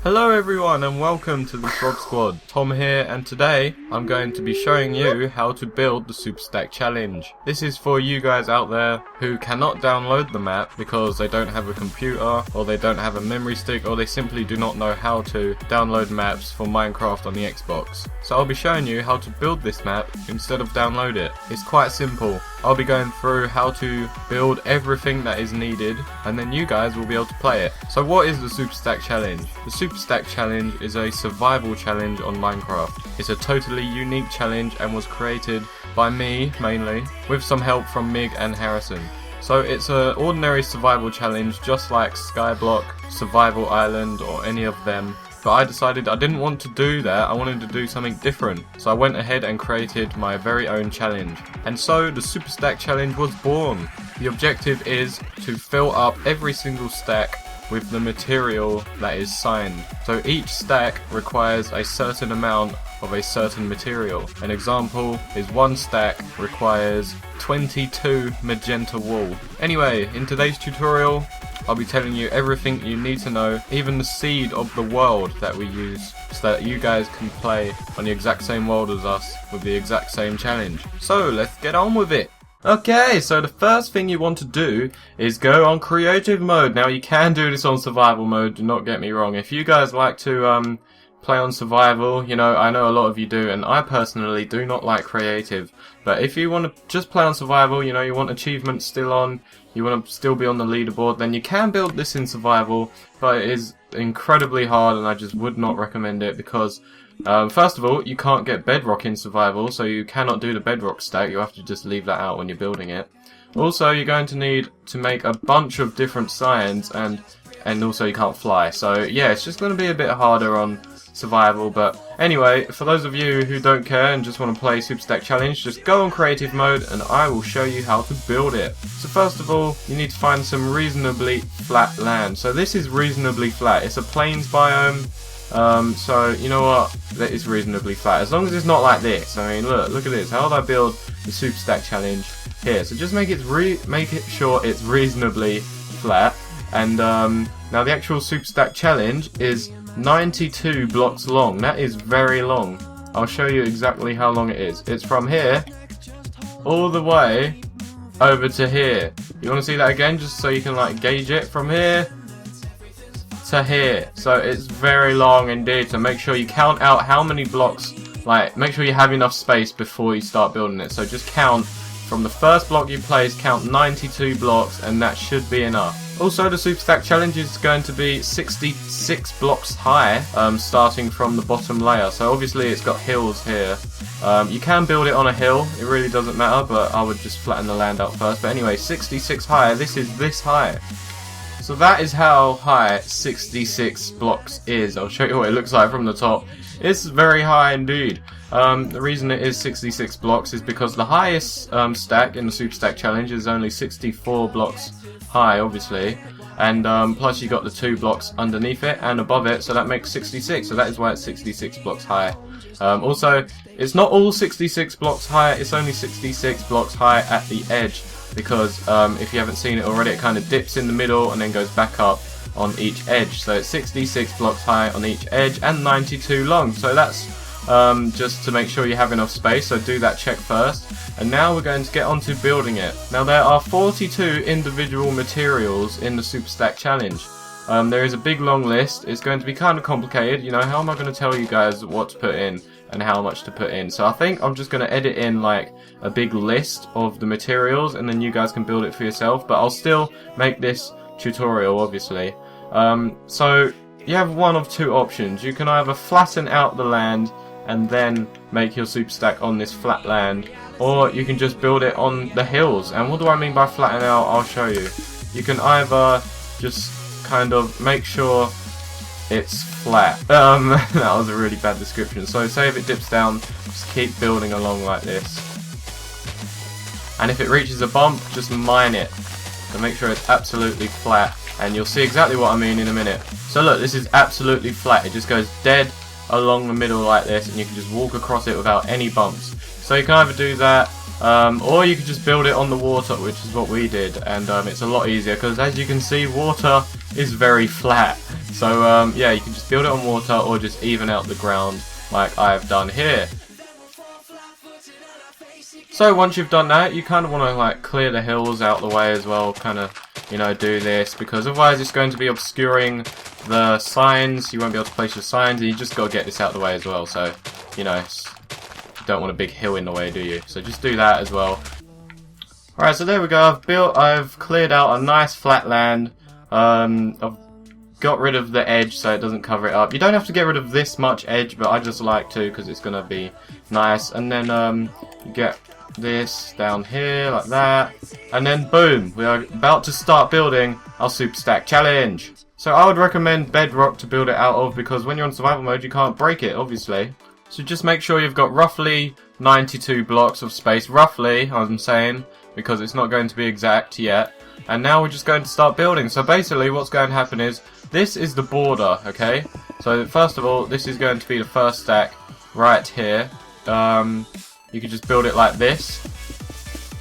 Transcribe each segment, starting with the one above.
Hello everyone and welcome to the Frog Squad. Tom here, and today I'm going to be showing you how to build the Super Stack challenge. This is for you guys out there who cannot download the map because they don't have a computer, or they don't have a memory stick, or they simply do not know how to download maps for Minecraft on the Xbox. So I'll be showing you how to build this map instead of download it. It's quite simple. I'll be going through how to build everything that is needed, and then you guys will be able to play it. So what is the Super Stack challenge? The Super Stack challenge is a survival challenge on Minecraft. It's a totally unique challenge and was created by me mainly, with some help from Mig and Harrison. So it's an ordinary survival challenge just like Skyblock, Survival Island or any of them. But I decided I didn't want to do that, I wanted to do something different. So I went ahead and created my very own challenge. And so the Super Stack challenge was born. The objective is to fill up every single stack with the material that is signed. So each stack requires a certain amount of a certain material. An example is one stack requires 22 magenta wool. Anyway, in today's tutorial, I'll be telling you everything you need to know, even the seed of the world that we use, so that you guys can play on the exact same world as us with the exact same challenge. So let's get on with it. Okay, so the first thing you want to do is go on creative mode. Now you can do this on survival mode, do not get me wrong. If you guys like to play on survival, you know, I know a lot of you do, and I personally do not like creative. But if you want to just play on survival, you know, you want achievements still on, you want to still be on the leaderboard, then you can build this in survival, but it is incredibly hard and I just would not recommend it because first of all, you can't get bedrock in survival, so you cannot do the bedrock stack. You have to just leave that out when you're building it. Also, you're going to need to make a bunch of different signs, and also you can't fly. So yeah, it's just going to be a bit harder on survival. But anyway, for those of you who don't care and just want to play Super Stack Challenge, just go on creative mode and I will show you how to build it. So first of all, you need to find some reasonably flat land. So this is reasonably flat. It's a plains biome. So you know what, that is reasonably flat, as long as it's not like this. I mean, look at this. How would I build the Super Stack challenge here? So just make it sure it's reasonably flat. And now the actual Super Stack challenge is 92 blocks long. That is very long. I'll show you exactly how long it is. It's from here all the way over to here. You want to see that again, just so you can like gauge it from here to here. So it's very long indeed, so make sure you count out how many blocks, like make sure you have enough space before you start building it. So just count from the first block you place, count 92 blocks, and that should be enough. Also, the Super Stack challenge is going to be 66 blocks high, starting from the bottom layer. So obviously it's got hills here. You can build it on a hill, it really doesn't matter, but I would just flatten the land out first. But anyway, 66 high, this is this high. So that is how high 66 blocks is. I'll show you what it looks like from the top. It's very high indeed. The reason it is 66 blocks is because the highest stack in the Super Stack challenge is only 64 blocks high, obviously. And plus you got the 2 blocks underneath it and above it, so that makes 66. So that is why it's 66 blocks high. Also, it's not all 66 blocks high, it's only 66 blocks high at the edge. Because if you haven't seen it already, it kind of dips in the middle and then goes back up on each edge. So it's 66 blocks high on each edge and 92 long. So that's just to make sure you have enough space, so do that check first. And now we're going to get on to building it. Now there are 42 individual materials in the Super Stack challenge. There is a big long list. It's going to be kind of complicated. You know, how am I going to tell you guys what to put in and how much to put in? So I think I'm just going to edit in like a big list of the materials and then you guys can build it for yourself, but I'll still make this tutorial obviously. So you have one of two options. You can either flatten out the land and then make your Super Stack on this flat land, or you can just build it on the hills. And what do I mean by flatten out? I'll show you. You can either just kind of make sure it's flat. That was a really bad description. So say if it dips down, just keep building along like this. And if it reaches a bump, just mine it. So make sure it's absolutely flat. And you'll see exactly what I mean in a minute. So look, this is absolutely flat. It just goes dead along the middle like this, and you can just walk across it without any bumps. So you can either do that, or you could just build it on the water, which is what we did, and it's a lot easier because as you can see, water is very flat. So yeah, you can just build it on water or just even out the ground like I've done here. So once you've done that, you kind of want to like clear the hills out the way as well, kind of, you know, do this, because otherwise it's going to be obscuring the signs. You won't be able to place your signs, and you just got to get this out the way as well. So, you know, you don't want a big hill in the way, do you? So just do that as well. Alright, so there we go. I've cleared out a nice flat land. I've got rid of the edge so it doesn't cover it up. You don't have to get rid of this much edge, but I just like to because it's going to be nice. And then you get this down here like that, and then boom, we are about to start building our super stack challenge. So I would recommend bedrock to build it out of, because when you're on survival mode you can't break it, obviously. So just make sure you've got roughly 92 blocks of space, roughly, I'm saying, because it's not going to be exact yet. And now we're just going to start building. So basically what's going to happen is, this is the border, okay? So first of all, this is going to be the first stack right here. You could just build it like this.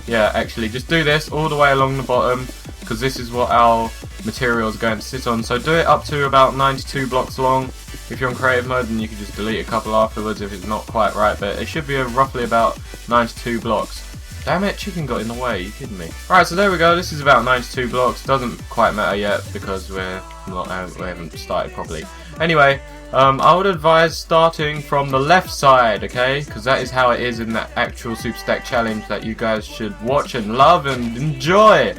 Yeah, actually, just do this all the way along the bottom, because this is what our material is going to sit on. So do it up to about 92 blocks long. If you're on creative mode, then you can just delete a couple afterwards if it's not quite right, but it should be roughly about 92 blocks. Damn it, chicken got in the way, are you kidding me? Alright, so there we go, this is about 92 blocks. Doesn't quite matter yet because we haven't started properly. Anyway, I would advise starting from the left side, okay? Because that is how it is in the actual Super Stack challenge that you guys should watch and love and enjoy.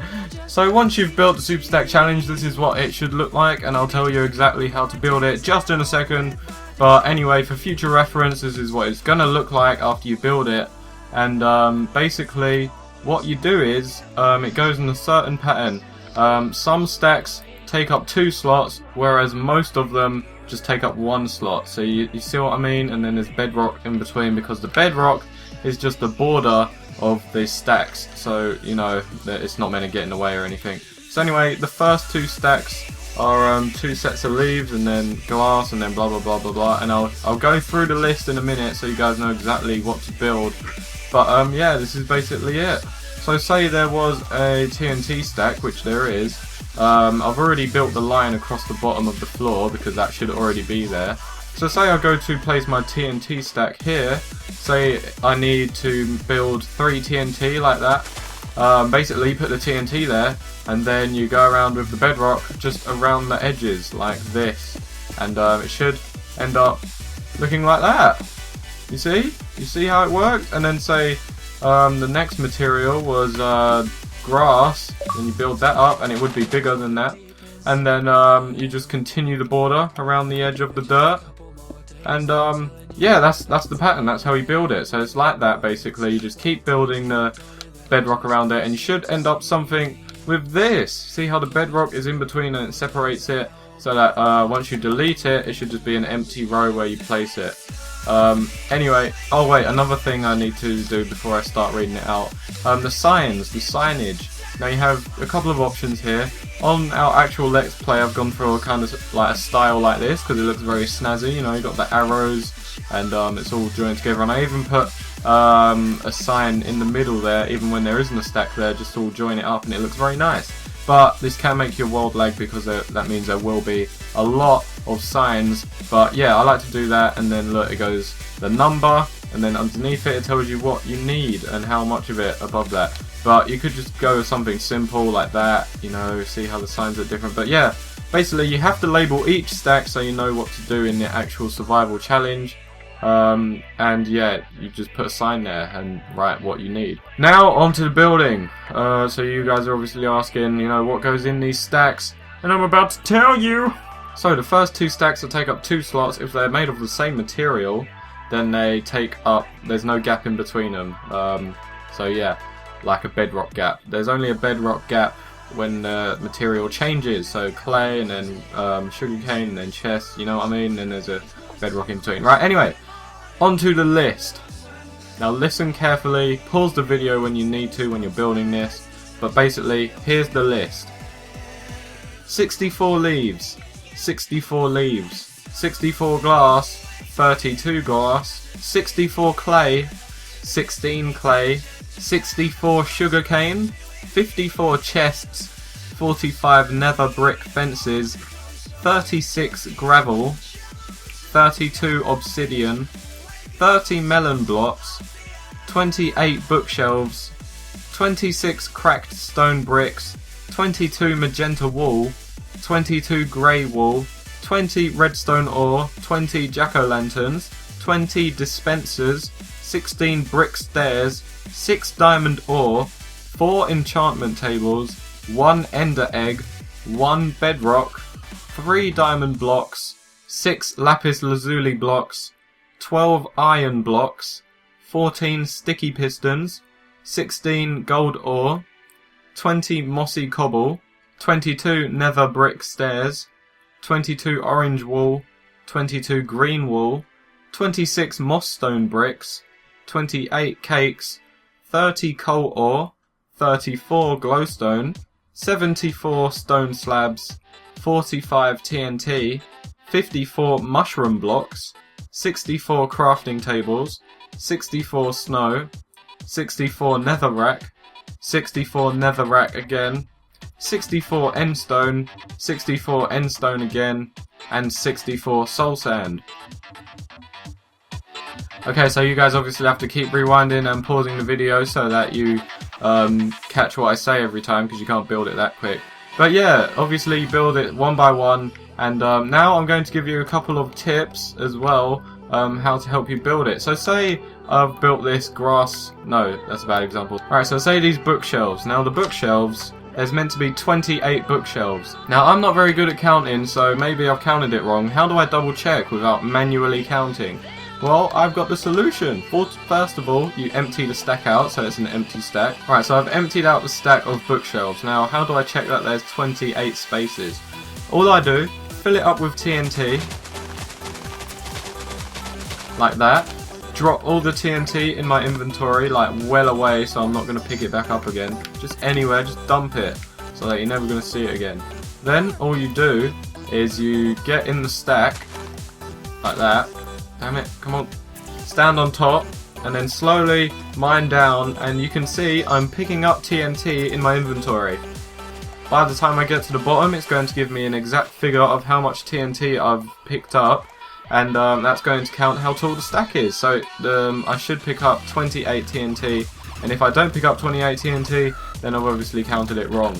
So once you've built the Super Stack challenge, this is what it should look like, and I'll tell you exactly how to build it just in a second. But anyway, for future reference, this is what it's gonna look like after you build it. And basically what you do is it goes in a certain pattern. Some stacks take up 2 slots, whereas most of them just take up 1 slot. So you see what I mean? And then there's bedrock in between, because the bedrock is just the border of the stacks, so you know that it's not meant to get in the way or anything. So anyway, the first 2 stacks are 2 sets of leaves, and then glass, and then blah blah blah blah blah. And I'll go through the list in a minute so you guys know exactly what to build. But yeah, this is basically it. So say there was a TNT stack, which there is. I've already built the line across the bottom of the floor because that should already be there. So say I go to place my TNT stack here. Say I need to build 3 TNT like that. Basically put the TNT there, and then you go around with the bedrock just around the edges like this. And it should end up looking like that. You see? You see how it worked? And then say the next material was grass, and you build that up, and it would be bigger than that. And then you just continue the border around the edge of the dirt. And yeah, that's the pattern. That's how you build it. So it's like that basically. You just keep building the bedrock around it, and you should end up something with this. See how the bedrock is in between and it separates it, so that once you delete it, it should just be an empty row where you place it. Anyway, oh wait, another thing I need to do before I start reading it out. The signs, the signage. Now you have a couple of options here. On our actual Let's Play, I've gone for a kind of like a style like this because it looks very snazzy. You know, you got the arrows and it's all joined together. And I even put a sign in the middle there, even when there isn't a stack there, just all join it up, and it looks very nice. But this can make your world lag because that means there will be a lot of signs. But yeah, I like to do that, and then look, it goes the number, and then underneath it, it tells you what you need and how much of it above that. But you could just go with something simple like that, you know, see how the signs are different. But yeah, basically you have to label each stack so you know what to do in the actual survival challenge. And yeah, you just put a sign there and write what you need. Now onto the building. So you guys are obviously asking, you know, what goes in these stacks, and I'm about to tell you. So the first 2 stacks will take up 2 slots. If they're made of the same material, then they take up, there's no gap in between them. So yeah, like a bedrock gap. There's only a bedrock gap when the material changes. So clay, and then sugarcane, and then chest, you know what I mean? And there's a bedrock in between. Right, anyway, onto the list. Now listen carefully, pause the video when you need to when you're building this, but basically here's the list. 64 leaves, 64 leaves, 64 glass, 32 glass, 64 clay, 16 clay, 64 sugarcane, 54 chests, 45 nether brick fences, 36 gravel, 32 obsidian, 30 melon blocks, 28 bookshelves, 26 cracked stone bricks, 22 magenta wool, 22 grey wool, 20 redstone ore, 20 jack-o'-lanterns, 20 dispensers, 16 brick stairs, 6 diamond ore, 4 enchantment tables, 1 ender egg, 1 bedrock, 3 diamond blocks, 6 lapis lazuli blocks, 12 iron blocks, 14 sticky pistons, 16 gold ore, 20 mossy cobble, 22 nether brick stairs, 22 orange wool, 22 green wool, 26 moss stone bricks, 28 cakes, 30 coal ore, 34 glowstone, 74 stone slabs, 45 TNT, 54 mushroom blocks, 64 crafting tables, 64 snow, 64 netherrack, 64 netherrack again, 64 endstone, 64 endstone again, and 64 soul sand. Okay, so you guys obviously have to keep rewinding and pausing the video so that you catch what I say every time, because you can't build it that quick. But yeah, obviously you build it one by one, and now I'm going to give you a couple of tips as well how to help you build it. So say I've built this grass, no, that's a bad example. Alright, so say these bookshelves. Now the bookshelves, there's meant to be 28 bookshelves. Now I'm not very good at counting, so maybe I've counted it wrong. How do I double check without manually counting? Well, I've got the solution. First of all, you empty the stack out, so it's an empty stack. Alright, so I've emptied out the stack of bookshelves. Now, how do I check that there's 28 spaces? All I do, fill it up with TNT, like that. Drop all the TNT in my inventory, like well away, so I'm not going to pick it back up again. Just anywhere, just dump it, so that you're never going to see it again. Then, all you do is you get in the stack, like that. Damn it, come on. Stand on top, and then slowly mine down, and you can see I'm picking up TNT in my inventory. By the time I get to the bottom, it's going to give me an exact figure of how much TNT I've picked up, and that's going to count how tall the stack is. So I should pick up 28 TNT, and if I don't pick up 28 TNT, then I've obviously counted it wrong.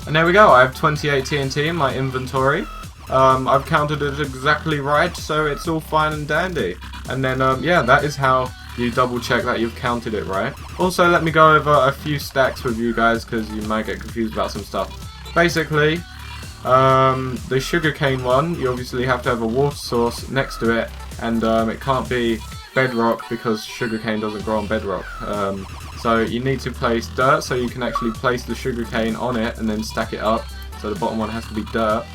And there we go, I have 28 TNT in my inventory. I've counted it exactly right, so it's all fine and dandy. And then, yeah, that is how you double check that you've counted it right. Also, let me go over a few stacks with you guys, because you might get confused about some stuff. Basically, the sugarcane one, you obviously have to have a water source next to it, and it can't be bedrock because sugarcane doesn't grow on bedrock. So you need to place dirt, so you can actually place the sugarcane on it and then stack it up. So the bottom one has to be dirt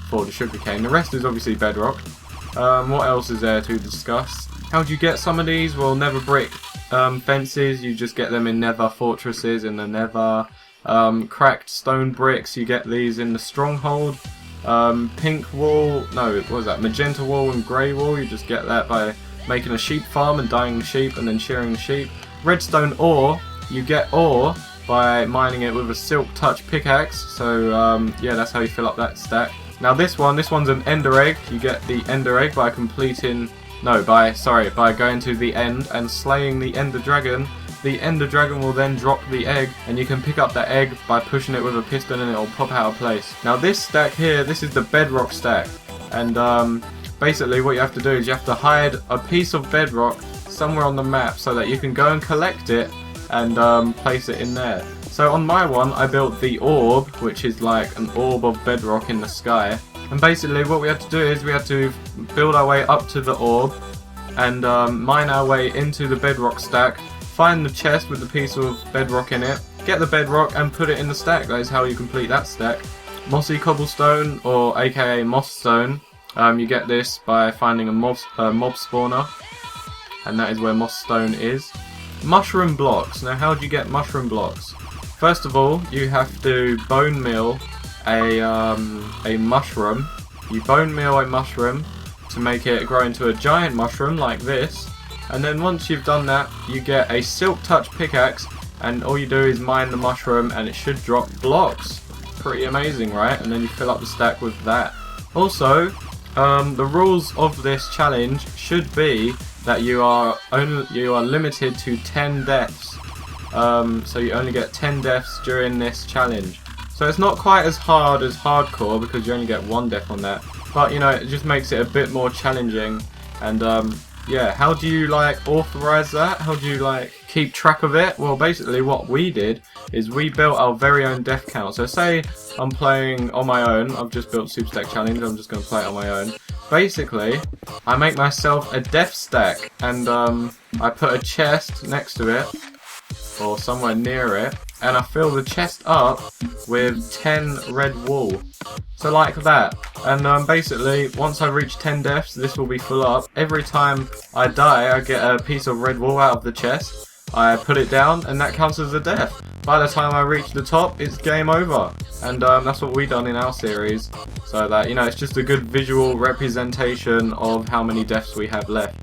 for the sugarcane. The rest is obviously bedrock. What else is there to discuss? How do you get some of these? Well, nether brick fences, you just get them in nether fortresses, in the nether. Cracked stone bricks, you get these in the stronghold. Pink wool, no, what was that? Magenta wool and grey wool, you just get that by making a sheep farm and dyeing the sheep and then shearing the sheep. Redstone ore, you get ore by mining it with a silk touch pickaxe. So yeah, that's how you fill up that stack. Now this one's an ender egg. You get the ender egg by by going to the end and slaying the ender dragon. The ender dragon will then drop the egg, and you can pick up that egg by pushing it with a piston and it will pop out of place. Now this stack here, this is the bedrock stack, and basically what you have to do is you have to hide a piece of bedrock somewhere on the map so that you can go and collect it and place it in there. So on my one, I built the orb, which is like an orb of bedrock in the sky. And basically what we had to do is we had to build our way up to the orb and mine our way into the bedrock stack, find the chest with the piece of bedrock in it, get the bedrock and put it in the stack. That is how you complete that stack. Mossy cobblestone, or aka moss stone, you get this by finding a mob spawner, and that is where moss stone is. Mushroom blocks. Now how do you get mushroom blocks? First of all, you have to bone meal a mushroom. You bone meal a mushroom to make it grow into a giant mushroom like this, and then once you've done that, you get a silk touch pickaxe, and all you do is mine the mushroom and it should drop blocks. Pretty amazing, right? And then you fill up the stack with that. Also, the rules of this challenge should be that you are limited to 10 deaths. So you only get 10 deaths during this challenge. So it's not quite as hard as hardcore because you only get 1 death on that. But you know, it just makes it a bit more challenging. And yeah, how do you like authorize that? How do you like keep track of it? Well, basically what we did is we built our very own death count. So say I'm playing on my own, I've just built Super Stack Challenge, I'm just going to play it on my own. Basically, I make myself a death stack and I put a chest next to it or somewhere near it, and I fill the chest up with 10 red wool. So like that. And basically, once I reach 10 deaths, this will be full up. Every time I die, I get a piece of red wool out of the chest. I put it down, and that counts as a death. By the time I reach the top, it's game over. And that's what we done in our series. So that, you know, it's just a good visual representation of how many deaths we have left.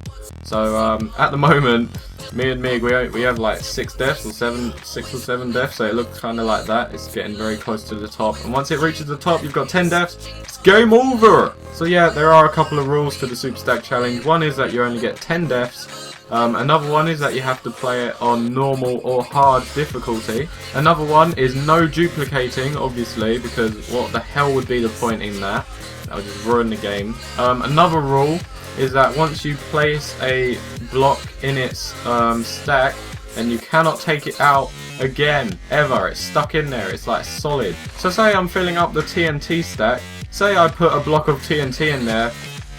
So at the moment, me and Mig, we have like 6 deaths or 6 or 7 deaths, so it looks kind of like that. It's getting very close to the top, and once it reaches the top, you've got 10 deaths, it's game over! So yeah, there are a couple of rules to the Super Stack Challenge. One is that you only get 10 deaths. Another one is that you have to play it on normal or hard difficulty. Another one is no duplicating, obviously, because what the hell would be the point in that? That would just ruin the game. Another rule is that once you place a block in its stack, and you cannot take it out again, ever. It's stuck in there, it's like solid. So say I'm filling up the TNT stack, say I put a block of TNT in there,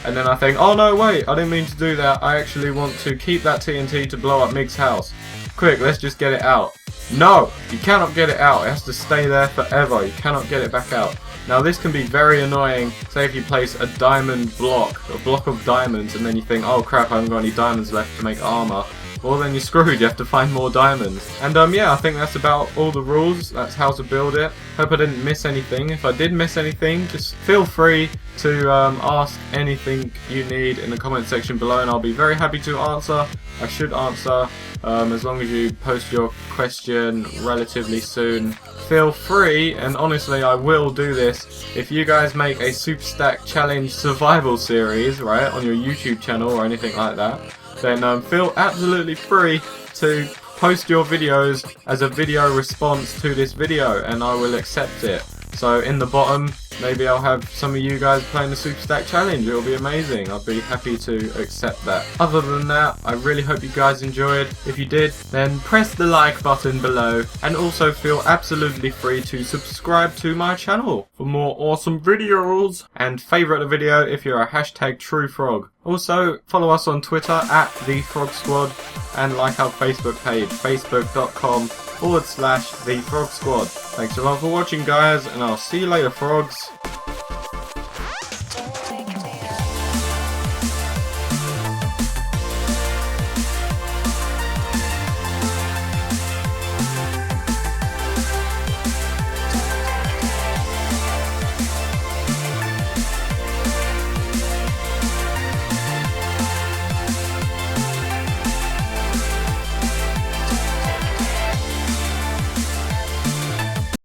and then I think, oh no wait, I didn't mean to do that, I actually want to keep that TNT to blow up Mig's house. Quick, let's just get it out. No! You cannot get it out, it has to stay there forever, you cannot get it back out. Now this can be very annoying, say if you place a diamond block, a block of diamonds, and then you think, oh crap, I haven't got any diamonds left to make armor. Well then you're screwed, you have to find more diamonds. And yeah, I think that's about all the rules, that's how to build it. Hope I didn't miss anything. If I did miss anything, just feel free to ask anything you need in the comment section below, and I'll be very happy to answer. I should answer, as long as you post your question relatively soon. Feel free, and honestly I will do this, if you guys make a Super Stack Challenge survival series, right, on your YouTube channel or anything like that, then feel absolutely free to post your videos as a video response to this video, and I will accept it. So in the bottom, maybe I'll have some of you guys playing the Super Stack Challenge. It'll be amazing. I'll be happy to accept that. Other than that, I really hope you guys enjoyed. If you did, then press the like button below, and also feel absolutely free to subscribe to my channel for more awesome videos, and favourite the video if you're a #TrueFrog. Also, follow us on Twitter at TheFrogSquad, and like our Facebook page, facebook.com/TheFrogSquad. Thanks a lot for watching guys, and I'll see you later, frogs.